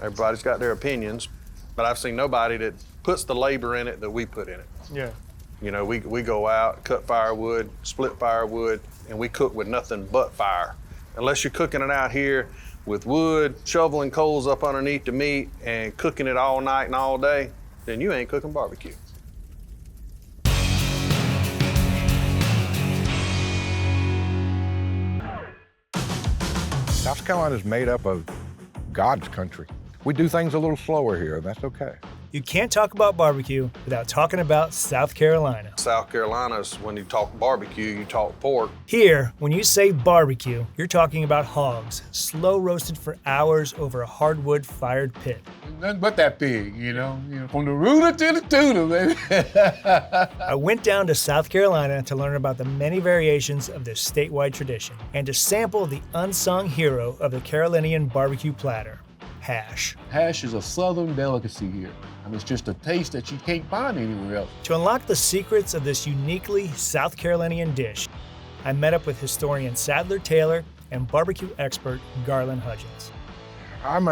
Everybody's got their opinions, but I've seen nobody that puts the labor in it that we put in it. Yeah. You know, we go out, cut firewood, split firewood, and we cook with nothing but fire. Unless you're cooking it out here with wood, shoveling coals up underneath the meat and cooking it all night and all day, then you ain't cooking barbecue. South Carolina is made up of God's country. We do things a little slower here, and that's okay. You can't talk about barbecue without talking about South Carolina. South Carolina's, when you talk barbecue, you talk pork. Here, when you say barbecue, you're talking about hogs, slow roasted for hours over a hardwood fired pit. Nothing but that pig, you know, from the rooter to the tooter, baby. I went down to South Carolina to learn about the many variations of this statewide tradition and to sample the unsung hero of the Carolinian barbecue platter, hash. Hash is a southern delicacy here. I mean, it's just a taste that you can't find anywhere else. To unlock the secrets of this uniquely South Carolinian dish, I met up with historian Sadler Taylor and barbecue expert Garland Hudgens. I'm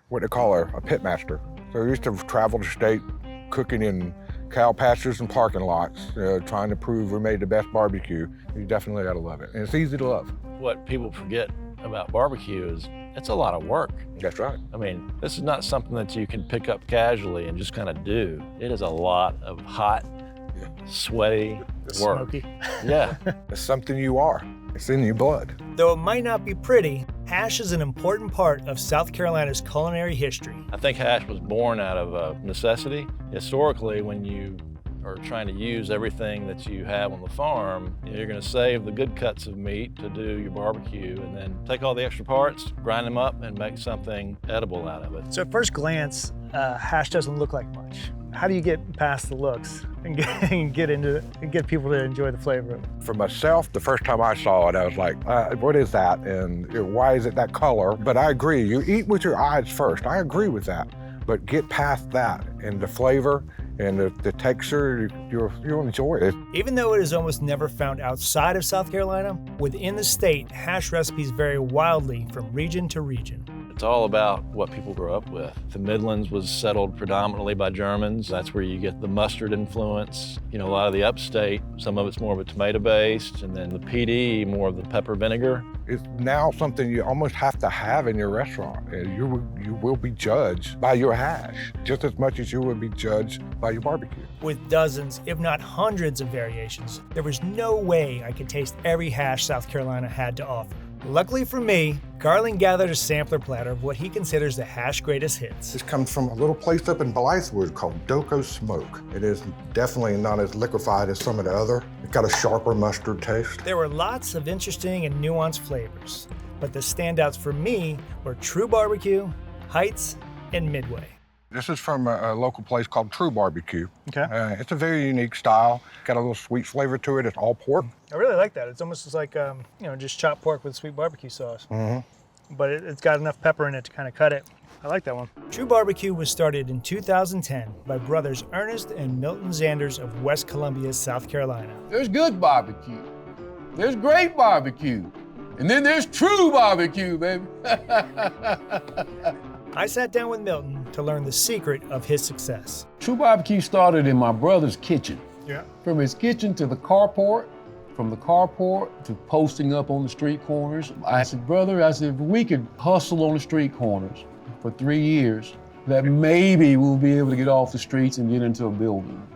what they call a pitmaster. So I used to travel the state cooking in cow pastures and parking lots, trying to prove we made the best barbecue. You definitely gotta love it, and it's easy to love. What people forget about barbecue is it's a lot of work. That's right. I mean, this is not something that you can pick up casually and just kind of do. It is a lot of hot, sweaty work. Smoky. Yeah. It's something you are. It's in your blood. Though it might not be pretty, hash is an important part of South Carolina's culinary history. I think hash was born out of necessity. Historically, when you are trying to use everything that you have on the farm, you're going to save the good cuts of meat to do your barbecue and then take all the extra parts, grind them up, and make something edible out of it. So at first glance, hash doesn't look like much. How do you get past the looks and get into it and get people to enjoy the flavor of it? For myself, the first time I saw it, I was like, what is that? And why is it that color? But I agree, you eat with your eyes first. I agree with that. But get past that and the flavor and the texture, you'll enjoy it. Even though it is almost never found outside of South Carolina, within the state, hash recipes vary wildly from region to region. It's all about what people grow up with. The Midlands was settled predominantly by Germans. That's where you get the mustard influence. You know, a lot of the upstate, some of it's more of a tomato based, and then the PD, more of the pepper vinegar. It's now something you almost have to have in your restaurant. You will be judged by your hash just as much as you will be judged by your barbecue. With dozens, if not hundreds of variations, there was no way I could taste every hash South Carolina had to offer. Luckily for me, Garland gathered a sampler platter of what he considers the hash greatest hits. This comes from a little place up in Blythewood called Doco Smoke. It is definitely not as liquefied as some of the other. It's got a sharper mustard taste. There were lots of interesting and nuanced flavors, but the standouts for me were True Barbecue, Hite's, and Midway. This is from a local place called True BBQ. Okay. It's a very unique style. Got a little sweet flavor to it. It's all pork. I really like that. It's almost like, just chopped pork with sweet barbecue sauce. Mm-hmm. But it's got enough pepper in it to kind of cut it. I like that one. True Barbecue was started in 2010 by brothers Ernest and Milton Zanders of West Columbia, South Carolina. There's good barbecue. There's great barbecue. And then there's true barbecue, baby. I sat down with Milton to learn the secret of his success. True barbecue started in my brother's kitchen. Yeah. From his kitchen to the carport, from the carport to posting up on the street corners. I said, brother, if we could hustle on the street corners for 3 years, that maybe we'll be able to get off the streets and get into a building.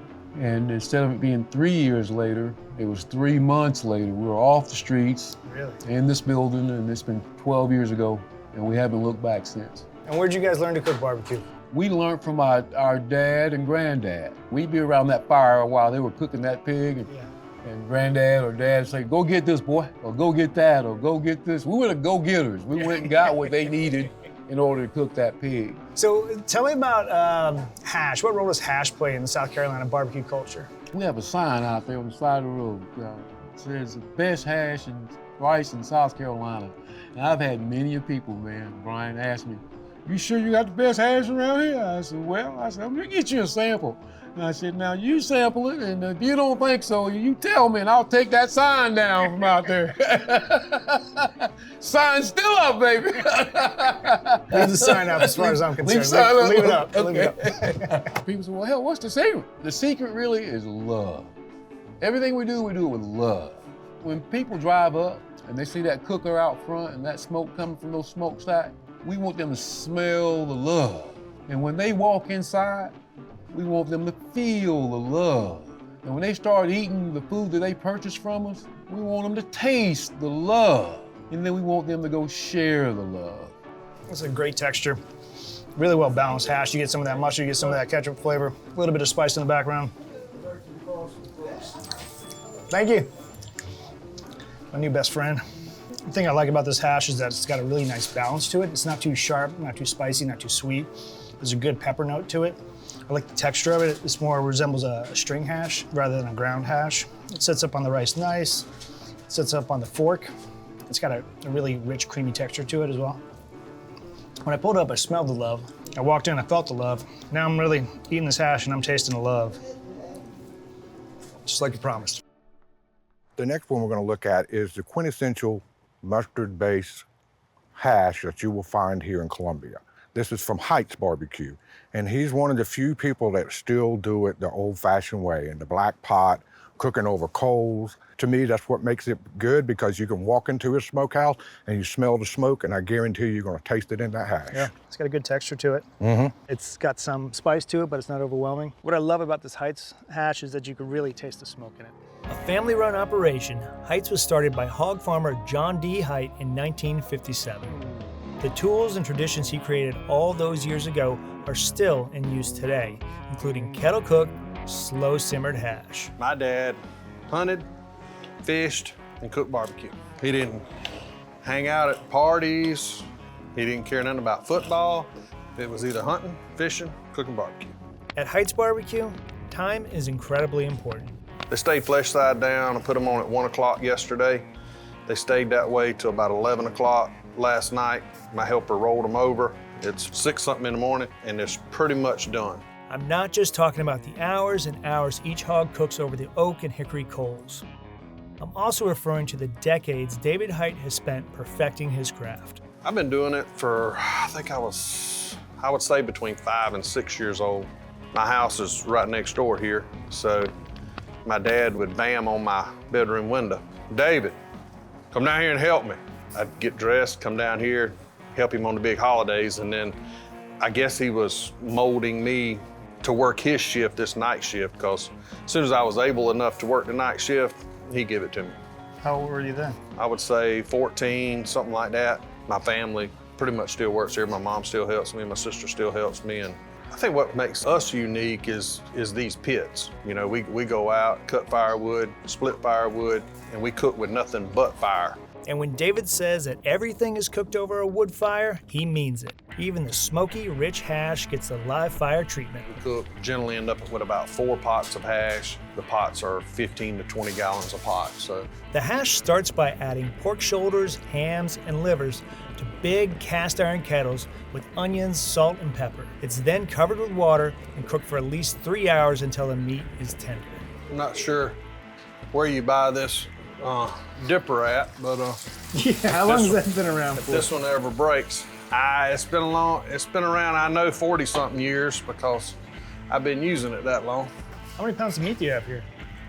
And instead of it being 3 years later, it was 3 months later. We were off the streets in this building, and it's been 12 years ago, and we haven't looked back since. And where'd you guys learn to cook barbecue? We learned from our dad and granddad. We'd be around that fire while they were cooking that pig, and granddad or dad would say, go get this, boy, or go get that, or go get this. We were the go-getters. We went and got what they needed in order to cook that pig. So tell me about hash. What role does hash play in the South Carolina barbecue culture? We have a sign out there on the side of the road. It says the best hash and rice in South Carolina. And I've had many people, man, Bryan, ask me, you sure you got the best hash around here? I said, well, I'm gonna get you a sample. And I said, now you sample it, and if you don't think so, you tell me, and I'll take that sign down from out there. Sign's still up, baby. Leave the sign up as far as I'm concerned. Leave it up. Leave it up. People say, well, hell, what's the secret? The secret really is love. Everything we do it with love. When people drive up and they see that cooker out front and that smoke coming from those smokestacks, we want them to smell the love. And when they walk inside, we want them to feel the love. And when they start eating the food that they purchased from us, we want them to taste the love. And then we want them to go share the love. It's a great texture. Really well balanced hash. You get some of that mustard, you get some of that ketchup flavor, a little bit of spice in the background. Thank you. My new best friend. The thing I like about this hash is that it's got a really nice balance to it. It's not too sharp, not too spicy, not too sweet. There's a good pepper note to it. I like the texture of it. It more resembles a string hash rather than a ground hash. It sits up on the rice nice. It sits up on the fork. It's got a really rich, creamy texture to it as well. When I pulled up, I smelled the love. I walked in, I felt the love. Now I'm really eating this hash and I'm tasting the love. Just like you promised. The next one we're going to look at is the quintessential mustard-based hash that you will find here in Columbia. This is from Hite's BBQ, and he's one of the few people that still do it the old-fashioned way, in the black pot, cooking over coals. To me, that's what makes it good, because you can walk into his smokehouse and you smell the smoke, and I guarantee you're going to taste it in that hash. Yeah, it's got a good texture to it. It's got some spice to it, but it's not overwhelming. What I love about this Hite's hash is that you can really taste the smoke in it. A family-run operation, Hite's was started by hog farmer John D. Hite in 1957. The tools and traditions he created all those years ago are still in use today, including kettle-cooked, slow-simmered hash. My dad hunted, fished, and cooked barbecue. He didn't hang out at parties. He didn't care nothing about football. It was either hunting, fishing, cooking barbecue. At Hite's BBQ, time is incredibly important. They stayed flesh side down. I put them on at 1 o'clock yesterday. They stayed that way till about 11 o'clock last night. My helper rolled them over. It's 6-something in the morning, and it's pretty much done. I'm not just talking about the hours and hours each hog cooks over the oak and hickory coals. I'm also referring to the decades David Hite has spent perfecting his craft. I've been doing it for, I would say between 5 and 6 years old. My house is right next door here, so my dad would bam on my bedroom window. David, come down here and help me. I'd get dressed, come down here, help him on the big holidays, and then I guess he was molding me to work his shift, this night shift, because as soon as I was able enough to work the night shift, he gave it to me. How old were you then? I would say 14, something like that. My family pretty much still works here. My mom still helps me, my sister still helps me, and I think what makes us unique is these pits. You know, we go out, cut firewood, split firewood, and we cook with nothing but fire. And when David says that everything is cooked over a wood fire, he means it. Even the smoky, rich hash gets the live fire treatment. We cook, generally end up with about 4 pots of hash. The pots are 15 to 20 gallons a pot, so. The hash starts by adding pork shoulders, hams, and livers to big cast iron kettles with onions, salt, and pepper. It's then covered with water and cooked for at least 3 hours until the meat is tender. I'm not sure where you buy this dipper at, but Yeah, how long has that been around if for? this one ever breaks. It's been around, I know, 40-something years, because I've been using it that long. How many pounds of meat do you have here?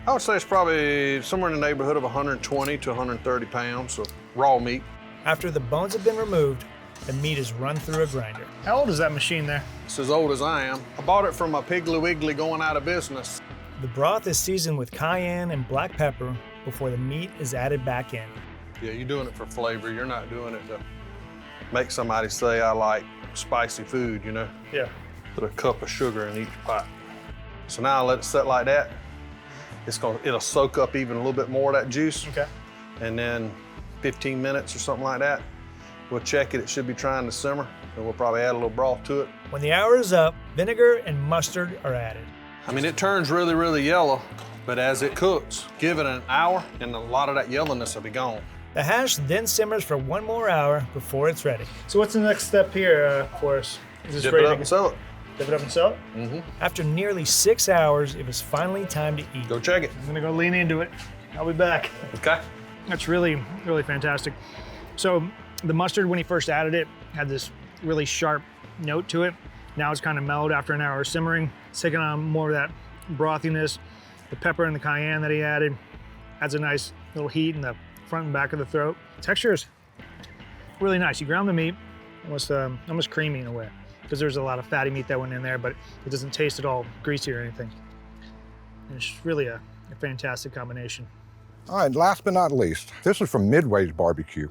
I would say it's probably somewhere in the neighborhood of 120 to 130 pounds of raw meat. After the bones have been removed, the meat is run through a grinder. How old is that machine there? It's as old as I am. I bought it from a Piggly Wiggly going out of business. The broth is seasoned with cayenne and black pepper before the meat is added back in. Yeah, you're doing it for flavor. You're not doing it to make somebody say, I like spicy food, you know? Yeah. Put a cup of sugar in each pot. So now I let it set like that. It'll soak up even a little bit more of that juice. Okay. And then 15 minutes or something like that, we'll check it. It should be trying to simmer, and we'll probably add a little broth to it. When the hour is up, vinegar and mustard are added. I mean, it turns really, really yellow, but as it cooks, give it an hour, and a lot of that yellowness will be gone. The hash then simmers for 1 more hour before it's ready. So what's the next step here for us? Is this Dip ready it to up and sell it. dip it up and sell it? Mm-hmm. After nearly 6 hours, it was finally time to eat. Go check it. I'm gonna go lean into it. I'll be back. Okay. That's really, really fantastic. So the mustard, when he first added it, had this really sharp note to it. Now it's kind of mellowed after an hour of simmering. It's taking on more of that brothiness. The pepper and the cayenne that he added adds a nice little heat in the front and back of the throat. Texture is really nice. You ground the meat, almost creamy in a way, because there's a lot of fatty meat that went in there, but it doesn't taste at all greasy or anything. And it's really a fantastic combination. All right, last but not least, this is from Midway's barbecue.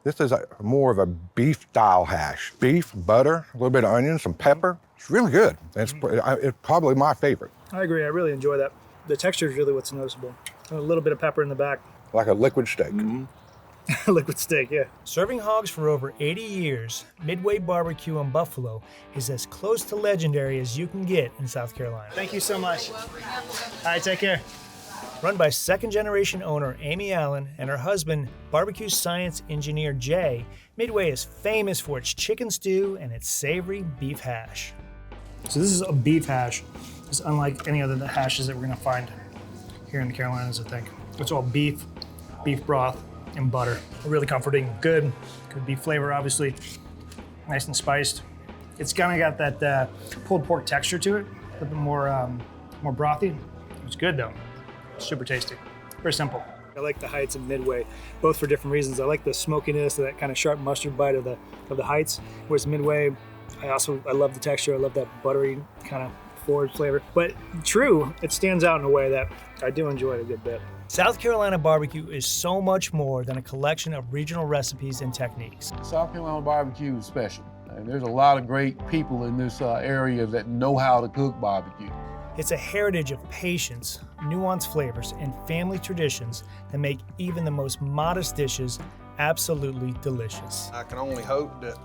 This is more of a beef style hash. Beef, butter, a little bit of onion, some pepper. It's really good. It's probably my favorite. I agree, I really enjoy that. The texture is really what's noticeable. A little bit of pepper in the back. Like a liquid steak. Liquid steak, yeah. Serving hogs for over 80 years, Midway Barbecue in Buffalo is as close to legendary as you can get in South Carolina. Thank you so much. All right, take care. Run by second-generation owner Amy Allen and her husband, barbecue science engineer Jay, Midway is famous for its chicken stew and its savory beef hash. So this is a beef hash. It's unlike any other hashes that we're gonna find here in the Carolinas, I think. It's all beef broth, and butter. Really comforting, good beef flavor, obviously. Nice and spiced. It's kind of got that pulled pork texture to it, a little bit more brothy. It's good though. Super tasty. Very simple. I like the Hites and Midway, both for different reasons. I like the smokiness, that kind of sharp mustard bite of the Hites, whereas Midway, I love the texture. I love that buttery kind of forward flavor. But true, it stands out in a way that I do enjoy it a good bit. South Carolina barbecue is so much more than a collection of regional recipes and techniques. South Carolina barbecue is special. And there's a lot of great people in this area that know how to cook barbecue. It's a heritage of patience, nuanced flavors, and family traditions that make even the most modest dishes absolutely delicious. I can only hope that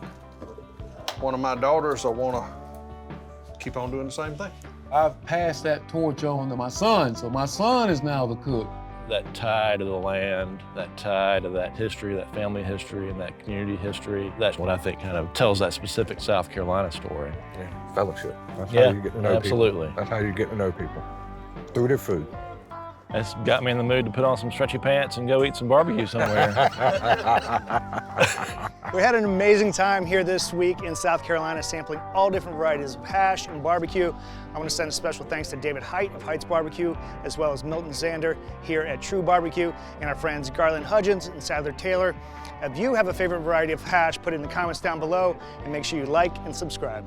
one of my daughters will want to keep on doing the same thing. I've passed that torch on to my son, so my son is now the cook. That tie to the land, that tie to that history, that family history, and that community history, that's what I think kind of tells that specific South Carolina story. Yeah, fellowship. That's Yeah, how you get to know absolutely. people. That's how you get to know people. Through their food. That's got me in the mood to put on some stretchy pants and go eat some barbecue somewhere. We had an amazing time here this week in South Carolina, sampling all different varieties of hash and barbecue. I want to send a special thanks to David Hite of Hite's Barbecue, as well as Milton Zander here at True Barbecue, and our friends Garland Hudgens and Sadler Taylor. If you have a favorite variety of hash, put it in the comments down below, and make sure you like and subscribe.